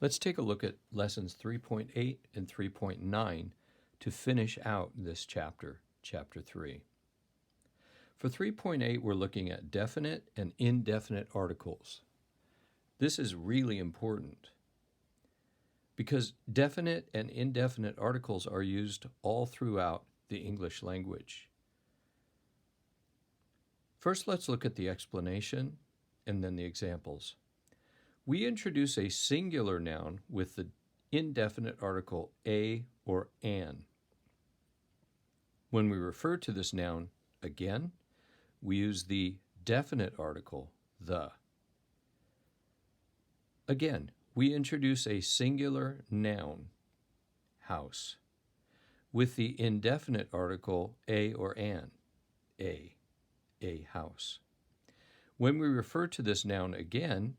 Let's take a look at lessons 3.8 and 3.9 to finish out this chapter, chapter 3. For 3.8, we're looking at definite and indefinite articles. This is really important because definite and indefinite articles are used all throughout the English language. First, let's look at the explanation and then the examples. We introduce a singular noun with the indefinite article a or an. When we refer to this noun again, we use the definite article the. Again, we introduce a singular noun, house, with the indefinite article a or an, a house. When we refer to this noun again,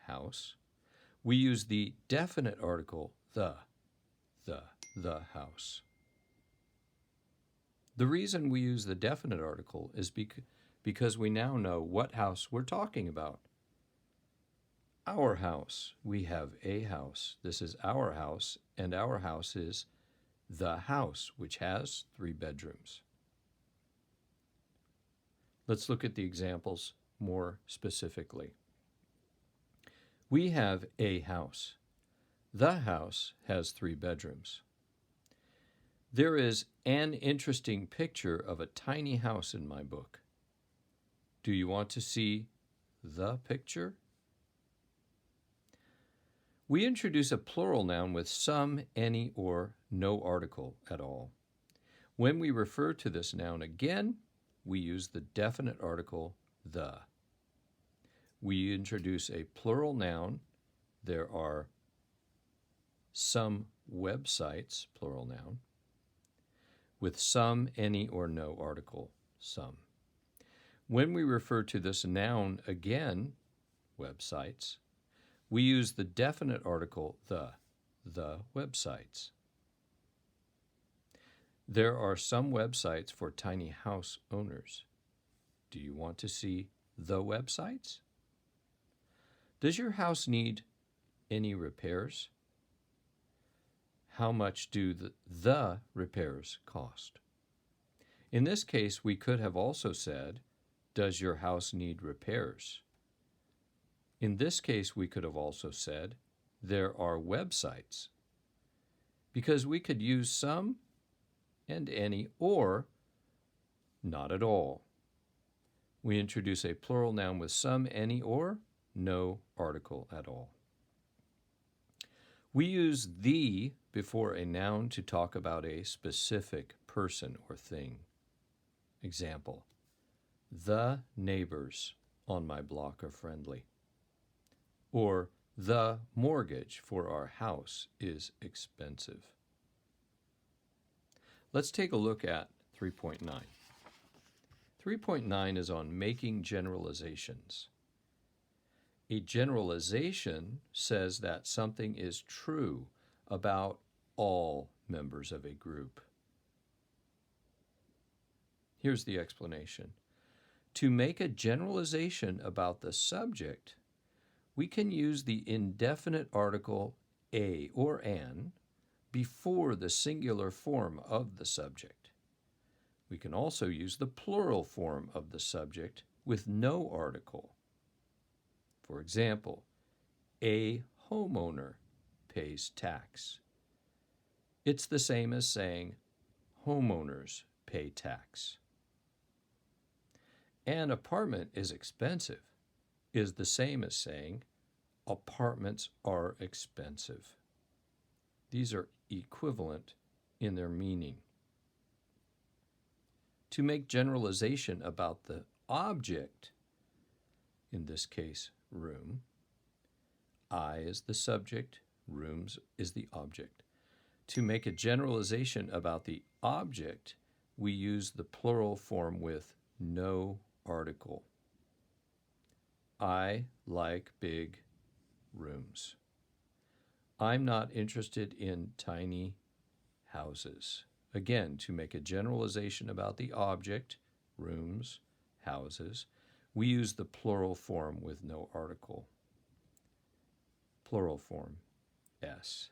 house, we use the definite article the house. The reason we use the definite article is because we now know what house we're talking about. Our house. We have a house. This is our house, and our house is the house, which has 3 bedrooms. Let's look at the examples more specifically. We have a house. The house has 3 bedrooms. There is an interesting picture of a tiny house in my book. Do you want to see the picture? We introduce a plural noun with some, any, or no article at all. When we refer to this noun again, we use the definite article the. We introduce a plural noun. There are some websites, plural noun, with some, any, or no article, some. When we refer to this noun again, websites, we use the definite article the websites. There are some websites for tiny house owners. Do you want to see the websites? Does your house need any repairs? How much do the repairs cost? In this case, we could have also said, does your house need repairs? In this case, we could have also said, there are websites, because we could use some and any or not at all. We introduce a plural noun with some, any, or no article at all. We use the before a noun to talk about a specific person or thing. Example, the neighbors on my block are friendly. Or the mortgage for our house is expensive. Let's take a look at 3.9. 3.9 is on making generalizations. A generalization says that something is true about all members of a group. Here's the explanation. To make a generalization about the subject, we can use the indefinite article a or an before the singular form of the subject. We can also use the plural form of the subject with no article. For example, a homeowner pays tax. It's the same as saying homeowners pay tax. An apartment is expensive is the same as saying apartments are expensive. These are equivalent in their meaning. To make generalization about the object, in this case, room, I is the subject, rooms is the object. To make a generalization about the object, we use the plural form with no article. I like big rooms. I'm not interested in tiny houses. Again, to make a generalization about the object, rooms, houses, we use the plural form with no article. Plural form. S.